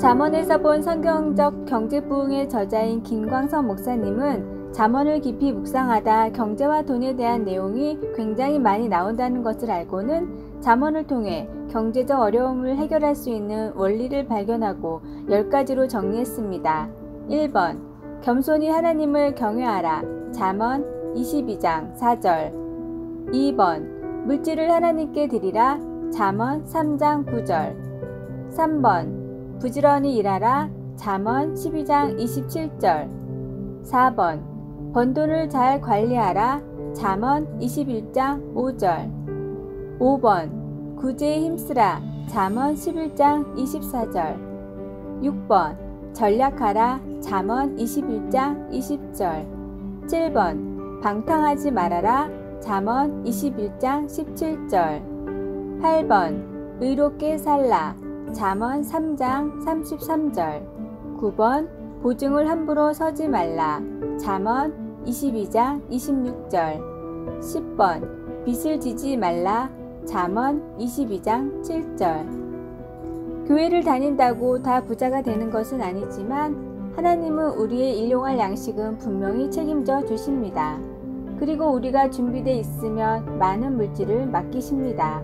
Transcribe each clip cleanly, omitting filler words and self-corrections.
잠언에서 본 성경적 경제부흥의 저자인 김광선 목사님은 잠언을 깊이 묵상하다 경제와 돈에 대한 내용이 굉장히 많이 나온다는 것을 알고는 잠언을 통해 경제적 어려움을 해결할 수 있는 원리를 발견하고 10가지로 정리했습니다. 1번 겸손히 하나님을 경외하라. 잠언 22장 4절. 2번 물질을 하나님께 드리라. 잠언 3장 9절. 3번 부지런히 일하라. 잠언 12장 27절. 4번 번 돈을 잘 관리하라. 잠언 21장 5절. 5번 구제에 힘쓰라. 잠언 11장 24절. 6번 전략하라. 잠언 21장 20절. 7번 방탕하지 말아라. 잠언 21장 17절. 8번 의롭게 살라. 잠언 3장 33절. 9번 보증을 함부로 서지 말라. 잠언 22장 26절. 10번 빚을 지지 말라. 잠언 22장 7절. 교회를 다닌다고 다 부자가 되는 것은 아니지만 하나님은 우리의 일용할 양식은 분명히 책임져 주십니다. 그리고 우리가 준비되어 있으면 많은 물질을 맡기십니다.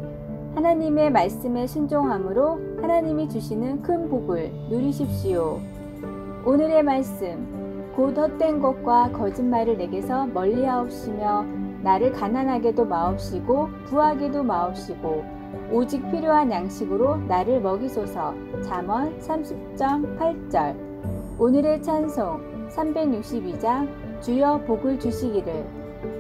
하나님의 말씀에 순종함으로 하나님이 주시는 큰 복을 누리십시오. 오늘의 말씀. 곧 헛된 것과 거짓말을 내게서 멀리하옵시며 나를 가난하게도 마옵시고 부하게도 마옵시고 오직 필요한 양식으로 나를 먹이소서. 잠언 30장 8절. 오늘의 찬송 362장 주여 복을 주시기를.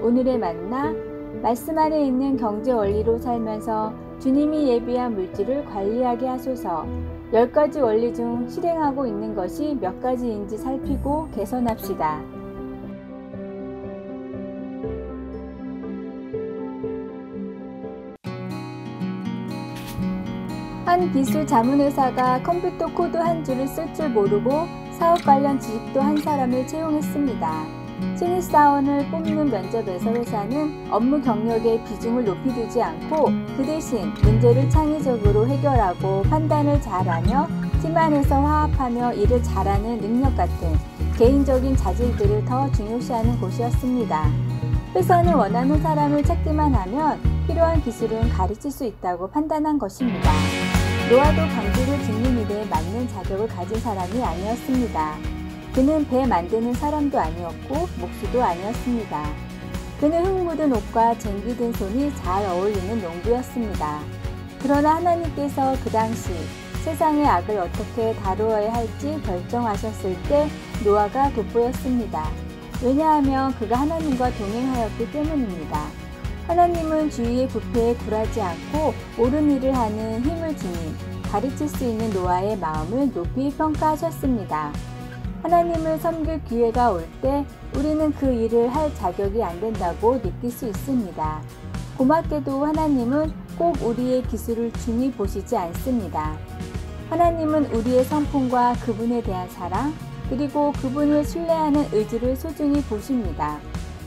오늘의 만나 말씀 안에 있는 경제 원리로 살면서 주님이 예비한 물질을 관리하게 하소서. 10가지 원리 중 실행하고 있는 것이 몇 가지인지 살피고 개선합시다. 한 기술 자문회사가 컴퓨터 코드 한 줄을 쓸 줄 모르고 사업 관련 지식도 한 사람을 채용했습니다. 신입사원을 뽑는 면접에서 회사는 업무 경력에 비중을 높이 두지 않고 그 대신 문제를 창의적으로 해결하고 판단을 잘하며 팀 안에서 화합하며 일을 잘하는 능력 같은 개인적인 자질들을 더 중요시하는 곳이었습니다. 회사는 원하는 사람을 찾기만 하면 필요한 기술은 가르칠 수 있다고 판단한 것입니다. 노아도 방주를 짓는 일에 맞는 자격을 가진 사람이 아니었습니다. 그는 배 만드는 사람도 아니었고 목수도 아니었습니다. 그는 흙 묻은 옷과 쟁기 든 손이 잘 어울리는 농부였습니다. 그러나 하나님께서 그 당시 세상의 악을 어떻게 다루어야 할지 결정하셨을 때 노아가 돋보였습니다. 왜냐하면 그가 하나님과 동행하였기 때문입니다. 하나님은 주위의 부패에 굴하지 않고 옳은 일을 하는 힘을 지닌 가르칠 수 있는 노아의 마음을 높이 평가하셨습니다. 하나님을 섬길 기회가 올 때 우리는 그 일을 할 자격이 안 된다고 느낄 수 있습니다. 고맙게도 하나님은 꼭 우리의 기술을 중히 보시지 않습니다. 하나님은 우리의 성품과 그분에 대한 사랑, 그리고 그분을 신뢰하는 의지를 소중히 보십니다.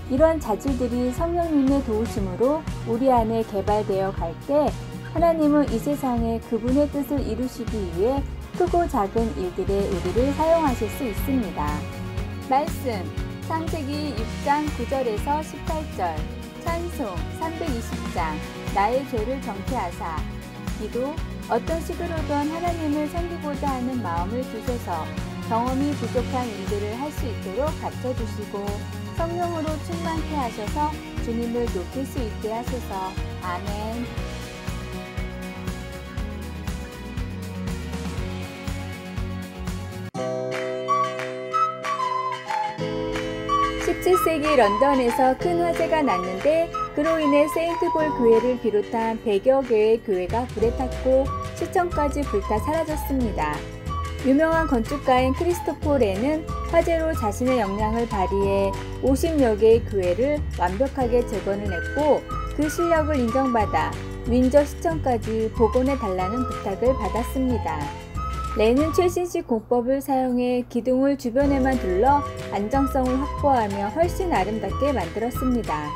이런 자질들이 성령님의 도우심으로 우리 안에 개발되어 갈 때 하나님은 이 세상에 그분의 뜻을 이루시기 위해 크고 작은 일들에 우리를 사용하실 수 있습니다. 말씀 창세기 6장 9절에서 18절. 찬송 320장 나의 죄를 정케하사. 기도 어떤 식으로든 하나님을 섬기고자 하는 마음을 주셔서 경험이 부족한 일들을 할 수 있도록 갖춰주시고 성령으로 충만케 하셔서 주님을 높일 수 있게 하소서. 아멘. 17세기 런던에서 큰 화재가 났는데 그로 인해 세인트볼 교회를 비롯한 100여 개의 교회가 불에 탔고 시청까지 불타 사라졌습니다. 유명한 건축가인 크리스토퍼 레는 화재로 자신의 역량을 발휘해 50여 개의 교회를 완벽하게 재건을 했고 그 실력을 인정받아 윈저 시청까지 복원해 달라는 부탁을 받았습니다. 렌은 최신식 공법을 사용해 기둥을 주변에만 둘러 안정성을 확보하며 훨씬 아름답게 만들었습니다.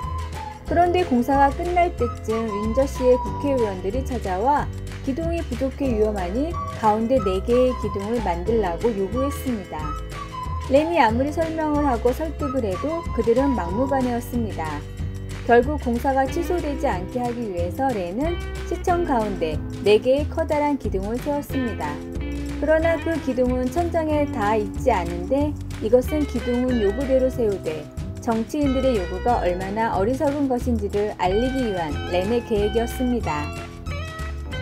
그런데 공사가 끝날 때쯤 윈저시의 국회의원들이 찾아와 기둥이 부족해 위험하니 가운데 4개의 기둥을 만들라고 요구했습니다. 렌이 아무리 설명을 하고 설득을 해도 그들은 막무가내였습니다. 결국 공사가 취소되지 않게 하기 위해서 렌은 시청 가운데 4개의 커다란 기둥을 세웠습니다. 그러나 그 기둥은 천장에 닿아 있지 않은데 이것은 기둥은 요구대로 세우되 정치인들의 요구가 얼마나 어리석은 것인지를 알리기 위한 렌의 계획이었습니다.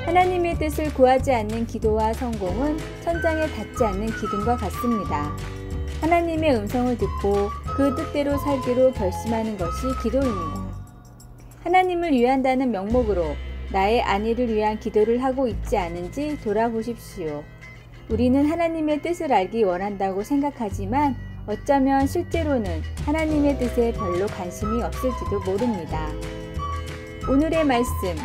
하나님의 뜻을 구하지 않는 기도와 성공은 천장에 닿지 않는 기둥과 같습니다. 하나님의 음성을 듣고 그 뜻대로 살기로 결심하는 것이 기도입니다. 하나님을 위한다는 명목으로 나의 안위를 위한 기도를 하고 있지 않은지 돌아보십시오. 우리는 하나님의 뜻을 알기 원한다고 생각하지만 어쩌면 실제로는 하나님의 뜻에 별로 관심이 없을지도 모릅니다. 오늘의 말씀,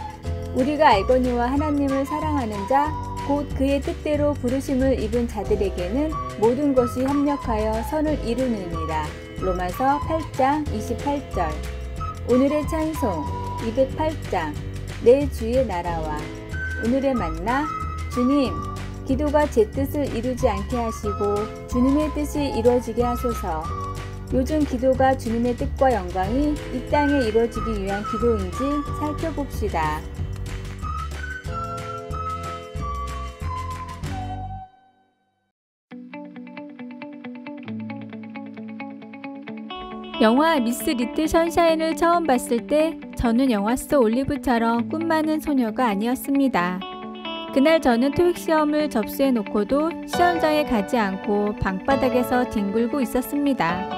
우리가 알거니와 하나님을 사랑하는 자, 곧 그의 뜻대로 부르심을 입은 자들에게는 모든 것이 협력하여 선을 이루느니라. 로마서 8장 28절. 오늘의 찬송 208장 내 주의 나라와. 오늘의 만나, 주님, 기도가 제 뜻을 이루지 않게 하시고 주님의 뜻이 이루어지게 하소서. 요즘 기도가 주님의 뜻과 영광이 이 땅에 이루어지기 위한 기도인지 살펴봅시다. 영화 미스 리틀 선샤인을 처음 봤을 때 저는 영화 속 올리브처럼 꿈 많은 소녀가 아니었습니다. 그날 저는 토익 시험을 접수해 놓고도 시험장에 가지 않고 방바닥에서 뒹굴고 있었습니다.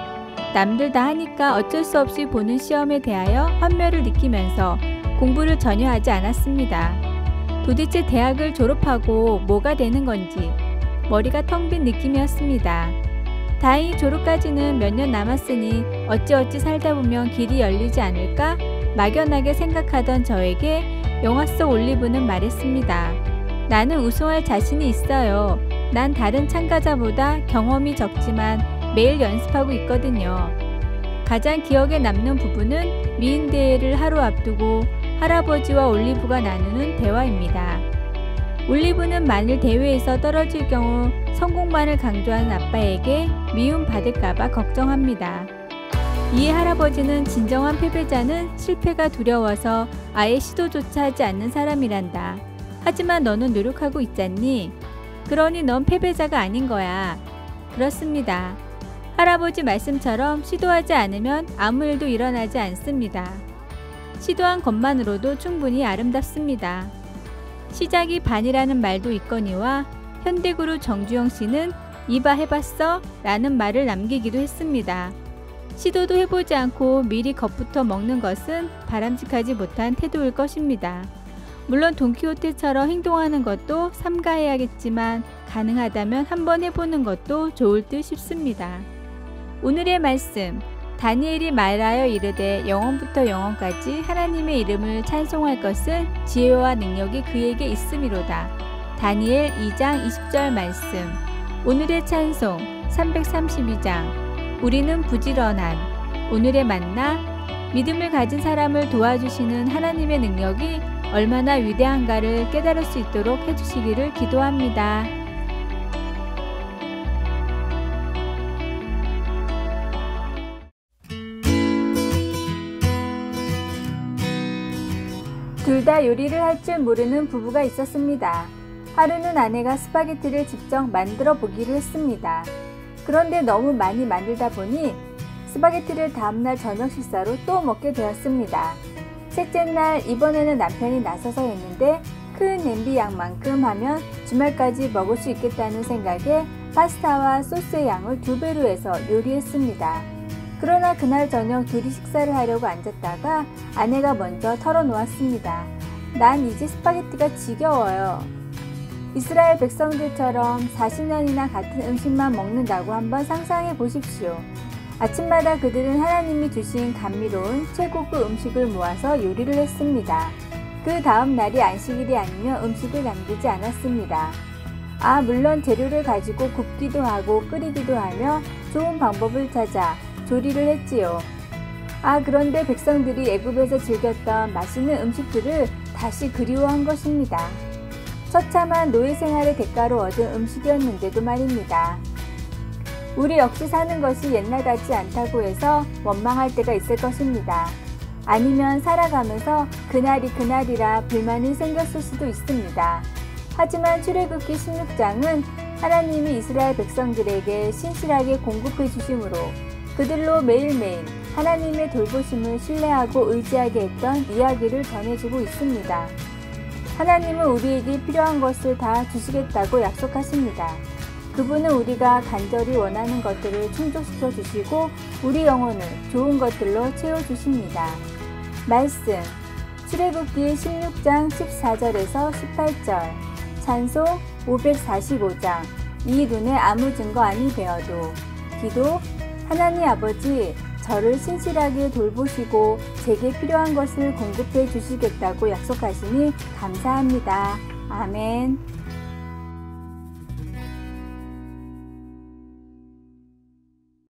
남들 다 하니까 어쩔 수 없이 보는 시험에 대하여 환멸을 느끼면서 공부를 전혀 하지 않았습니다. 도대체 대학을 졸업하고 뭐가 되는 건지 머리가 텅 빈 느낌이었습니다. 다행히 졸업까지는 몇 년 남았으니 어찌어찌 살다 보면 길이 열리지 않을까 막연하게 생각하던 저에게 영화 속 올리브는 말했습니다. 나는 우승할 자신이 있어요. 난 다른 참가자보다 경험이 적지만 매일 연습하고 있거든요. 가장 기억에 남는 부분은 미인대회를 하루 앞두고 할아버지와 올리브가 나누는 대화입니다. 올리브는 만일 대회에서 떨어질 경우 성공만을 강조하는 아빠에게 미움받을까봐 걱정합니다. 이에 할아버지는 진정한 패배자는 실패가 두려워서 아예 시도조차 하지 않는 사람이란다. 하지만 너는 노력하고 있잖니? 그러니 넌 패배자가 아닌 거야. 그렇습니다. 할아버지 말씀처럼 시도하지 않으면 아무 일도 일어나지 않습니다. 시도한 것만으로도 충분히 아름답습니다. 시작이 반이라는 말도 있거니와 현대그룹 정주영 씨는 이봐 해봤어? 라는 말을 남기기도 했습니다. 시도도 해보지 않고 미리 겁부터 먹는 것은 바람직하지 못한 태도일 것입니다. 물론 돈키호테처럼 행동하는 것도 삼가해야겠지만 가능하다면 한번 해보는 것도 좋을 듯 싶습니다. 오늘의 말씀, 다니엘이 말하여 이르되 영원부터 영원까지 하나님의 이름을 찬송할 것은 지혜와 능력이 그에게 있음이로다. 다니엘 2장 20절 말씀. 오늘의 찬송 332장. 우리는 부지런한. 오늘의 만나, 믿음을 가진 사람을 도와주시는 하나님의 능력이 얼마나 위대한가를 깨달을 수 있도록 해주시기를 기도합니다. 둘 다 요리를 할 줄 모르는 부부가 있었습니다. 하루는 아내가 스파게티를 직접 만들어 보기로 했습니다. 그런데 너무 많이 만들다 보니 스파게티를 다음날 저녁 식사로 또 먹게 되었습니다. 셋째 날 이번에는 남편이 나서서 했는데 큰 냄비 양만큼 하면 주말까지 먹을 수 있겠다는 생각에 파스타와 소스의 양을 2배로 해서 요리했습니다. 그러나 그날 저녁 둘이 식사를 하려고 앉았다가 아내가 먼저 털어놓았습니다. 난 이제 스파게티가 지겨워요. 이스라엘 백성들처럼 40년이나 같은 음식만 먹는다고 한번 상상해 보십시오. 아침마다 그들은 하나님이 주신 감미로운 최고급 음식을 모아서 요리를 했습니다. 그 다음 날이 안식일이 아니면 음식을 남기지 않았습니다. 물론 재료를 가지고 굽기도 하고 끓이기도 하며 좋은 방법을 찾아 조리를 했지요. 그런데 백성들이 애굽에서 즐겼던 맛있는 음식들을 다시 그리워한 것입니다. 처참한 노예 생활의 대가로 얻은 음식이었는데도 말입니다. 우리 역시 사는 것이 옛날 같지 않다고 해서 원망할 때가 있을 것입니다. 아니면 살아가면서 그날이 그날이라 불만이 생겼을 수도 있습니다. 하지만 출애굽기 16장은 하나님이 이스라엘 백성들에게 신실하게 공급해 주심으로 그들로 매일매일 하나님의 돌보심을 신뢰하고 의지하게 했던 이야기를 전해주고 있습니다. 하나님은 우리에게 필요한 것을 다 주시겠다고 약속하십니다. 그분은 우리가 간절히 원하는 것들을 충족시켜 주시고 우리 영혼을 좋은 것들로 채워주십니다. 말씀 출애굽기 16장 14절에서 18절 찬송 545장 이 눈에 아무 증거 아니 되어도 기도 하나님 아버지 저를 신실하게 돌보시고 제게 필요한 것을 공급해 주시겠다고 약속하시니 감사합니다. 아멘.